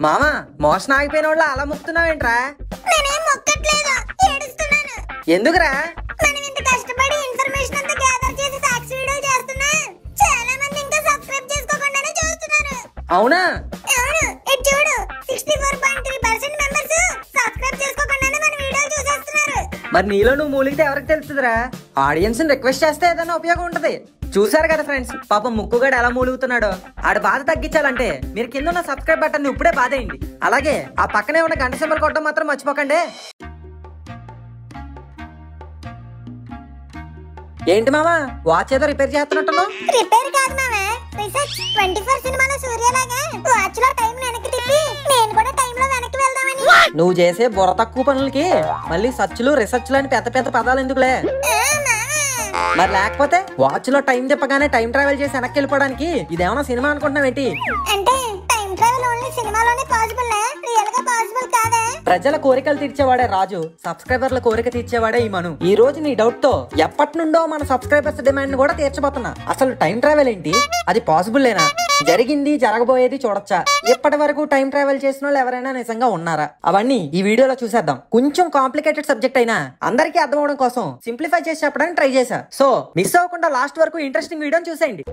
మామా మోషన్ ఆగిపోయిన వాళ్ళు అలా మొక్కుతున్నావేంట్రా? నేనేం మొక్కట్లేదు, ఏడుస్తున్నాను. ఎందుకురా? మనం ఇంత కష్టపడి ఇన్ఫర్మేషన్ అంతా గ్యాదర్ చేసి సాక్షి వీడియోలు చేస్తున్నా చాలా మంది ఇంకా సబ్స్క్రైబ్ చేసుకోకుండానే చూస్తున్నారు. అవునా? అవును, ఇది చూడు 64.3% మెంబర్స్ సబ్స్క్రైబ్ చేసుకోకుండానే మన వీడియోలు చూసేస్తున్నారు. మరి నీలో నువ్వు మూలిగితే ఎవరికి తెలుస్తుందిరా? ఆడియన్స్ ని రిక్వెస్ట్ చేస్తే ఏదైనా ఉపయోగం ఉంటది. చూసారు కదా ఫ్రెండ్స్, పాపం ముక్కుగాడు ఎలా మూలుగుతున్నాడో. ఆడ బాధ తగ్గించాలంటే మీరు కింద ఉన్న సబ్స్క్రైబ్ బటన్ ఇప్పుడే బాధేయండి. అలాగే ఆ పక్కనే ఉన్న గంట సింబల్ కొట్టడం మాత్రం మర్చిపోకండి. ఏంటి మామా వాచ్ ఏదో రిపేర్ చేస్తున్నట్టున్నావు? రిపేర్ కాదు మామ, రీసెర్చ్. 24 సినిమాలో సూర్యలాగా వాచ్ లో టైం వెనక్కి తిప్పి నేను కూడా టైం లో వెనక్కి వెళ్దామని. నువ్వు చేసే బుర్ర తక్కువ పనులకి మళ్ళీ సర్చ్లు రీసెర్చ్లు అని పెద్ద పెద్ద పదాలు ఎందుకులే? మరి లేకపోతే వాచ్ లో టైం తిప్పగానే టైం ట్రావెల్ చేసి వెనక్కి వెళ్ళిపోవడానికి ఇదేమన్నా సినిమా అనుకుంటున్నావు ఏంటి? అంటే టైం ట్రావెల్ ఓన్లీ సినిమాలోనే పాసిబుల్, రియల్ గా పాసిబుల్ కాదా? ప్రజల కోరికలు తీర్చేవాడే రాజు, సబ్స్క్రైబర్ల కోరిక తీర్చేవాడే ఈ మను. ఈ రోజు నీ డౌట్ తో ఎప్పటి నుండో మన సబ్స్క్రైబర్స్ డిమాండ్ కూడా తీర్చబోతున్నా. అసలు టైం ట్రావెల్ ఏంటి? అది పాసిబుల్ లేనా? జరిగింది జరగబోయేది చూడొచ్చా? ఇప్పటి వరకు టైం ట్రావెల్ చేసిన వాళ్ళు ఎవరైనా నిజంగా ఉన్నారా? అవన్నీ ఈ వీడియోలో చూసేద్దాం. కొంచెం కాంప్లికేటెడ్ సబ్జెక్ట్ అయినా అందరికీ అర్థం అవడం కోసం సింప్లిఫై చేసి చెప్పడానికి ట్రై చేశా. సో మిస్ అవ్వకుండా లాస్ట్ వరకు ఇంట్రెస్టింగ్ వీడియోని చూసేయండి.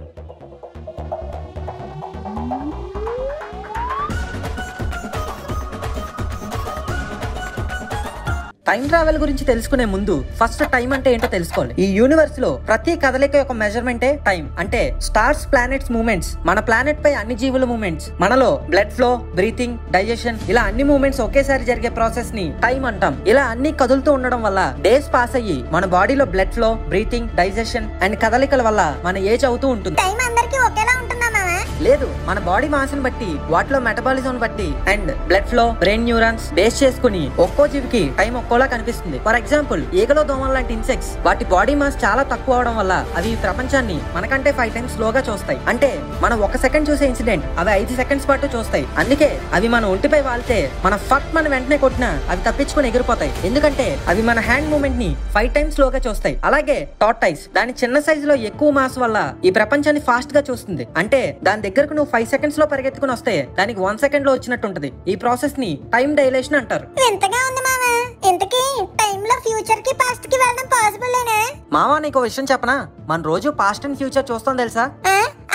టైం ట్రావెల్ గురించి తెలుసుకునే ముందు ఫస్ట్ టైం అంటే ఏంటో తెలుసుకోవాలి. ఈ యూనివర్స్ లో ప్రతి కదలిక యొక్క మెజర్మెంటే టైం. అంటే స్టార్స్, ప్లానెట్స్ మూవ్మెంట్స్, మన ప్లానెట్ పై అన్ని జీవుల మూవ్మెంట్స్, మనలో బ్లడ్ ఫ్లో, బ్రీతింగ్, డైజెషన్, ఇలా అన్ని మూవ్మెంట్స్ ఒకేసారి జరిగే ప్రాసెస్ ని టైం అంటాం. ఇలా అన్ని కదులుతూ ఉండడం వల్ల డేస్ పాస్ అయ్యి మన బాడీలో blood flow, breathing, digestion and కదలికల వల్ల మన ఏజ్ అవుతూ ఉంటుంది. టైం అందరికీ ఒకేలా ఉంటుందా మామ? లేదు, మన బాడీ మాస్ ని బట్టి, వాటిలో మెటబాలిజం బట్టి and blood flow, brain neurons base చేసుకుని ఒక్కో జీవికి టైం ఒక్కోలా కనిపిస్తుంది. ఫర్ ఎగ్జాంపుల్, ఈగలో దోమలు లాంటి ఇన్సెక్ట్స్ వాటి బాడీ మాస్ చాలా తక్కువ అవడం వల్ల అవి ప్రపంచాన్ని మనకంటే 5 టైమ్స్ స్లోగా చూస్తాయి. అంటే మనం 1 సెకండ్ చూసే ఇన్సిడెంట్ అవి 5 సెకండ్స్ పాటు చూస్తాయి. అందుకే అవి మన ఒంటిపై వాలితే మన మన వెంటనే కొట్టినా అవి తప్పించుకుని ఎగిరిపోతాయి. ఎందుకంటే అవి మన హ్యాండ్ మూవ్మెంట్ ని 5 టైమ్స్ స్లోగా చూస్తాయి. అలాగే టార్టాయిస్ దాని చిన్న సైజు లో ఎక్కువ మాస్ వల్ల ఈ ప్రపంచాన్ని ఫాస్ట్ గా చూస్తుంది. అంటే దాని దగ్గరకు నువ్వు 5 సెకండ్స్ లో పరిగెత్తుకుని వస్తే దానికి 1 సెకండ్ లో వచ్చినట్టు ఉంటది. ఈ ప్రాసెస్ ని టైం డైలేషన్ అంటారు. ఎంతగా ఉంది మామ. ఇంతకీ టైం లో ఫ్యూచర్ కి పాస్ట్ కి వెళ్ళడం పాసిబుల్ లేనా? మావా నీకు విషయం చెప్పనా? మన రోజు పాస్ట్ అండ్ ఫ్యూచర్ చూస్తాం తెలుసా?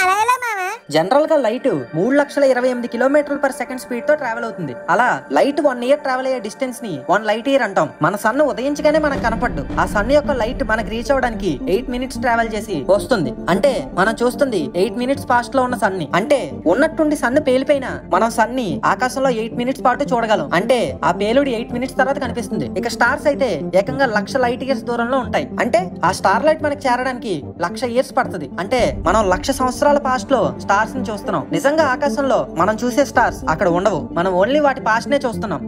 అలా ఎలా మామ? జనరల్ గా లైట్ 3,28,000 km/s స్పీడ్ తో ట్రావెల్ అవుతుంది. అలా లైట్ 1 ఇయర్ ట్రావెల్ అయ్యే డిస్టెన్స్ ని 1 లైట్ ఇయర్ అంటాం. మన సన్ ఉదయించగానే మనకు కనపడ్డు. ఆ సన్ యొక్క లైట్ మనకు రీచ్ అవడానికి 8 మినిట్స్ ట్రావెల్ చేసి వస్తుంది. అంటే మనం చూస్తుంది 8 మినిట్స్ పాస్ట్ లో ఉన్న సన్ ని. అంటే ఉన్నట్టుండి సన్ పేలిపోయినా మనం సన్ ని ఆకాశంలో 8 మినిట్స్ పాటు చూడగలం. అంటే ఆ పేలుడి 8 మినిట్స్ తర్వాత కనిపిస్తుంది. ఇక స్టార్స్ అయితే ఏకంగా 1,00,000 లైట్ ఇయర్స్ దూరంలో ఉంటాయి. అంటే ఆ స్టార్ లైట్ మనకి చేరడానికి 1,00,000 ఇయర్స్ పడుతుంది. అంటే మనం 1,00,000 సంవత్సరాల పాస్ట్ లో స్టార్స్ ని చూస్తున్నాం. నిజంగా ఆకాశంలో మనం చూసే స్టార్స్ అక్కడ ఉండవు. మనం ఓన్లీ వాటి పాస్ట్ నే చూస్తున్నాం.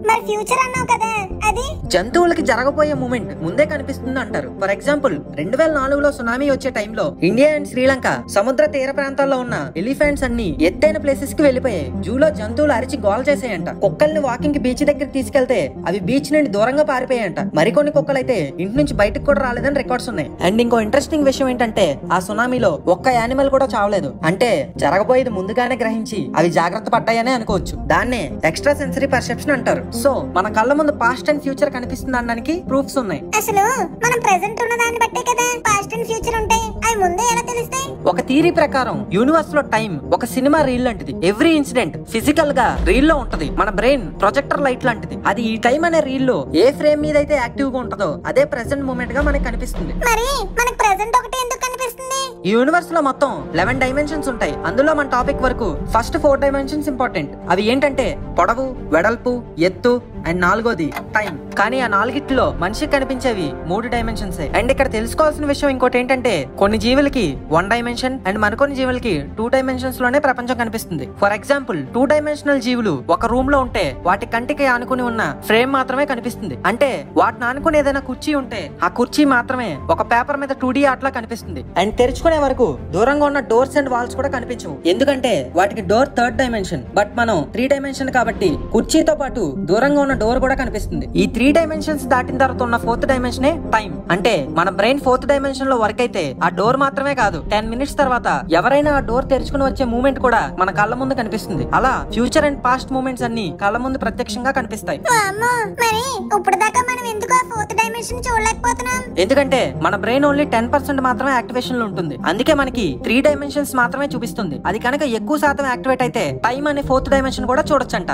మరి ఫ్యూచర్ అన్నావు కదా, అది జంతువులకి జరగబోయే మూమెంట్ ముందే కనిపిస్తుంది అంటారు. ఫర్ ఎగ్జాంపుల్ 2004లో సునామీ వచ్చే టైంలో ఇండియా అండ్ శ్రీలంక సముద్ర తీర ప్రాంతాల్లో ఉన్న ఎలిఫెంట్స్ అన్ని ఎత్తైన ప్లేసెస్ కి వెళ్లిపోయాయి. జూలో జంతువులు అరిచి గోల్ చేసాయంట. కుక్కల్ని వాకింగ్ కి బీచ్ దగ్గర తీసుకెళ్తే అవి బీచ్ నుండి దూరంగా పారిపోయాయంట. మరికొన్ని కుక్కలైతే ఇంటి నుంచి బయటకు కూడా రాలేదని రికార్డ్స్ ఉన్నాయి. అండ్ ఇంకో ఇంట్రెస్టింగ్ విషయం ఏంటంటే ఆ సునామీలో ఒక్క యానిమల్ కూడా చావలేదు. అంటే జరగబోయేది ముందుగానే గ్రహించి అవి జాగ్రత్త పడ్డాయనే అనుకోవచ్చు. దాన్నే ఎక్స్ట్రా సెన్సరీ పర్సెప్షన్ అంటారు. సో మన కళ్ళ ముందు పాస్ట్ అండ్ ఫ్యూచర్ కనిపిస్తుంది అనడానికి ప్రూఫ్స్ ఉన్నాయి. అసలు మనం ప్రెజెంట్ ఉన్న దాన్ని బట్టే కదా పాస్ట్ అండ్ ఫ్యూచర్ ఉంటాయి. అవి ముందే ఎలా తెలుస్తాయి? ఒక థియరీ ప్రకారం యూనివర్స్ లో టైం ఒక సినిమా రీల్ లాంటిది. ఎవ్రీ ఇన్సిడెంట్ ఫిజికల్ గా రీల్ లో ఉంటది. మన బ్రెయిన్ ప్రొజెక్టర్ లైట్ లాంటిది. అది ఈ టైం అనే రీల్ లో ఏ ఫ్రేమ్ మీద అయితే యాక్టివ్ గా ఉంటదో అదే ప్రెసెంట్ మూమెంట్ గా మనకి కనిపిస్తుంది. మరి మనకి ప్రెజెంట్ ఒకటి ఎందుకు కనిపిస్తుంది? ఈ యూనివర్స్ లో మొత్తం 11 డైమెన్షన్స్ ఉంటాయి. అందులో మన టాపిక్ వరకు ఫస్ట్ 4 డైమెన్షన్స్ ఇంపార్టెంట్. అవి ఏంటంటే పొడవు, వెడల్పు, ఎత్తు అండ్ 4వది టైం. కానీ ఆ 4గిట్లో మనిషికి కనిపించేవి 3 డైమెన్షన్స్. అండ్ ఇక్కడ తెలుసుకోవాల్సిన విషయం ఇంకోటి ఏంటంటే కొన్ని జీవులకి 1 డైమెన్షన్ అండ్ మరికొన్ని జీవులకి 2 డైమెన్షన్స్ లోనే ప్రపంచం కనిపిస్తుంది. ఫర్ ఎగ్జాంపుల్ 2 డైమెన్షనల్ జీవులు ఒక రూమ్ లో ఉంటే వాటి కంటికి ఆనుకుని ఉన్న ఫ్రేమ్ మాత్రమే కనిపిస్తుంది. అంటే వాటిని ఆనుకుని ఏదైనా కుర్చీ ఉంటే ఆ కుర్చీ మాత్రమే ఒక పేపర్ మీద 2D ఆర్ట్ లా కనిపిస్తుంది. అండ్ తెరుచుకునే వరకు దూరంగా ఉన్న డోర్స్ అండ్ వాల్స్ కూడా కనిపించవు. ఎందుకంటే వాటికి డోర్ 3rd డైమెన్షన్. బట్ మనం 3 డైమెన్షన్ కాబట్టి కుర్చీతో పాటు దూరంగా ఉన్న డోర్ కూడా కనిపిస్తుంది. ఈ 3 డైమెన్షన్స్ దాటిన తర్వాత ఉన్న 4th డైమెన్షనే టైం. అంటే మన బ్రెయిన్ 4th డైమెన్షన్ లో వర్క్ అయితే ఆ డోర్ డోర్ మాత్రమే కాదు 10 మినిట్స్ తర్వాత ఎవరైనా ఆ డోర్ తెరుచుకుని వచ్చే మూమెంట్ కూడా మన కళ్ళ ముందు కనిపిస్తుంది. అలా ఫ్యూచర్ అండ్ పాస్ట్ మూమెంట్స్ అన్ని కళ్ళ ముందు ప్రత్యక్షంగా కనిపిస్తాయి. వామ్మో, మరి ఇప్పుడు దాకా మనం ఎందుకు ఆ ఫోర్త్ డైమెన్షన్ చూడలేకపోతున్నాం? ఎందుకంటే మన బ్రెయిన్ ఓన్లీ 10% మాత్రమే యాక్టివేషన్ లో ఉంటుంది. అందుకే మనకి 3 డైమెన్షన్స్ మాత్రమే చూపిస్తుంది. అది కనుక ఎక్కువ శాతం యాక్టివేట్ అయితే టైం అనే 4th డైమెన్షన్ కూడా చూడొచ్చంట.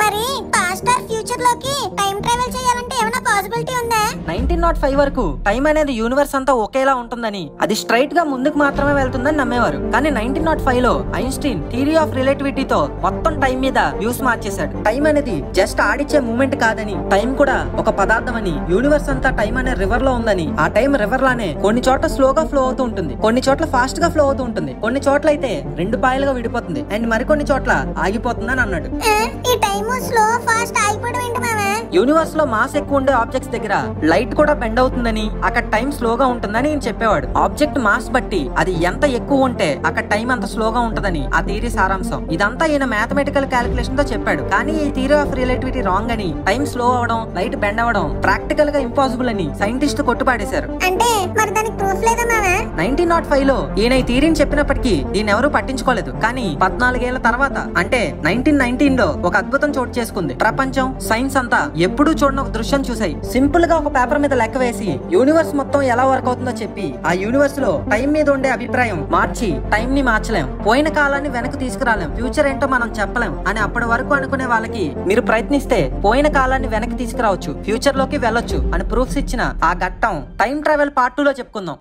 మరి పాస్ట్ ఆర్ ఫ్యూచర్ లోకి టైం ట్రావెల్ చేయాలంటే ఏమైనా పాసిబిలిటీ ఉందా? 1905 వరకు టైం అనేది యూనివర్స్ అంతా ఒకేలా ఉంటుందని, అది స్ట్రైట్ గా ముందుకు మాత్రమే వెళ్తుందని నమ్మేవారు. కానీ 1905 లో ఐన్స్టీన్ థియరీ ఆఫ్ రిలేటివిటీతో మొత్తం టైం మీద వ్యూస్ మార్చేశాడు. టైం అనేది జస్ట్ ఆడిచ్చే మూమెంట్ కాదని, టైం కూడా ఒక పదార్థం అని, యూనివర్స్ అంతా టైం అనే రివర్ లో ఉందని, ఆ టైం రివర్ లానే కొన్ని చోట్ల స్లోగా ఫ్లో అవుతూ ఉంటుంది, కొన్ని చోట్ల ఫాస్ట్ గా ఫ్లో అవుతూ ఉంటుంది, కొన్ని చోట్ల అయితే 2 పాయలుగా విడిపోతుంది అండ్ మరికొన్ని చోట్ల ఆగిపోతుందని అన్నాడు. ఈ టైం స్లో ఫాస్ట్ ఆగిపోవడం ఏంటి మామా? యూనివర్స్ లో మాస్ ఎక్కువ ఉండే ఆబ్జెక్ట్స్ దగ్గర లైట్ కూడా బెండ్ అవుతుందని, అక్కడ టైం స్లోగా ఉంటుందని నేను చెప్పేవాడు. ఆబ్జెక్ట్ మాస్ బట్టి అది ఎంత ఎక్కువ ఉంటే అక్కడ టైం అంత స్లోగా ఉంటదని ఆ థియరీ సారాంశం. ఇదంతా ఈయన మ్యాథమెటికల్ క్యాలిక్యులేషన్ తో చెప్పాడు. కానీ ఈ థియరీ ఆఫ్ రిలేటివిటీ రాంగ్ అని, టైం స్లో అవడం, లైట్ బెండ్ అవడం ప్రాక్టికల్ గా ఇంపాసిబుల్ అని సైంటిస్ట్ కొట్టుపాడేశారు. అంటే మరి దానికి ప్రూఫ్ లేదా మామా? 1905 లో ఈయన ఈ థియరీని చెప్పినప్పటికీ దీన్ని ఎవరూ పట్టించుకోలేదు. కానీ 14 ఏళ్ల తర్వాత అంటే 1919 లో ఒక అద్భుతం చోటు చేసుకుంది. ప్రపంచం, సైన్స్ అంతా ఎప్పుడూ చూడని ఒక దృశ్యం చూసాయి. సింపుల్ గా ఒక పేపర్ మీద లెక్క వేసి యూనివర్స్ మొత్తం ఎలా వర్క్ అవుతుందో చెప్పి, ఆ యూనివర్స్ లో టైం మీద ఉండే అభిప్రాయం మార్చి టైం ని మార్చలేం, పోయిన కాలాన్ని వెనక్కి తీసుకురాలేం, ఫ్యూచర్ ఏంటో మనం చెప్పలేం అని అప్పటి వరకు అనుకునే వాళ్ళకి మీరు ప్రయత్నిస్తే పోయిన కాలాన్ని వెనక్కి తీసుకురావచ్చు, ఫ్యూచర్ లోకి వెళ్ళొచ్చు అని ప్రూఫ్స్ ఇచ్చిన ఆ ఘట్టం టైం ట్రావెల్ పార్ట్ 2 లో చెప్పుకుందాం.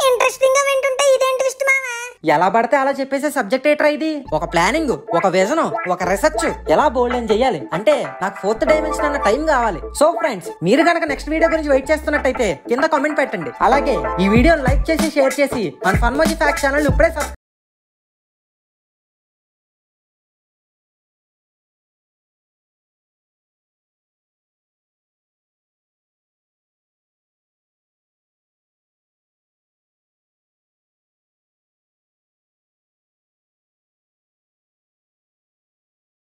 ఇంట్రెస్టింగ్ గా వింటుంటే ఇదేం ట్విస్ట్ మామా? ఎలా పడితే అలా చెప్పేసే సబ్జెక్ట్ ఏట్రా ఇది? ఒక ప్లానింగ్, ఒక విజన్, ఒక రీసెర్చ్ ఎలా బోల్డ్ అని చెయ్యాలి అంటే నాకు 4th డైమెన్షన్ అన్న టైం కావాలి. సో ఫ్రెండ్స్, మీరు కనుక నెక్స్ట్ వీడియో గురించి వెయిట్ చేస్తున్నట్టయితే కింద కామెంట్ పెట్టండి. అలాగే ఈ వీడియో లైక్ చేసి షేర్ చేసి మన ఫన్మోజీ ఫ్యాక్ట్స్ ఛానల్ ఇప్పుడే సబ్స్క్రైబ్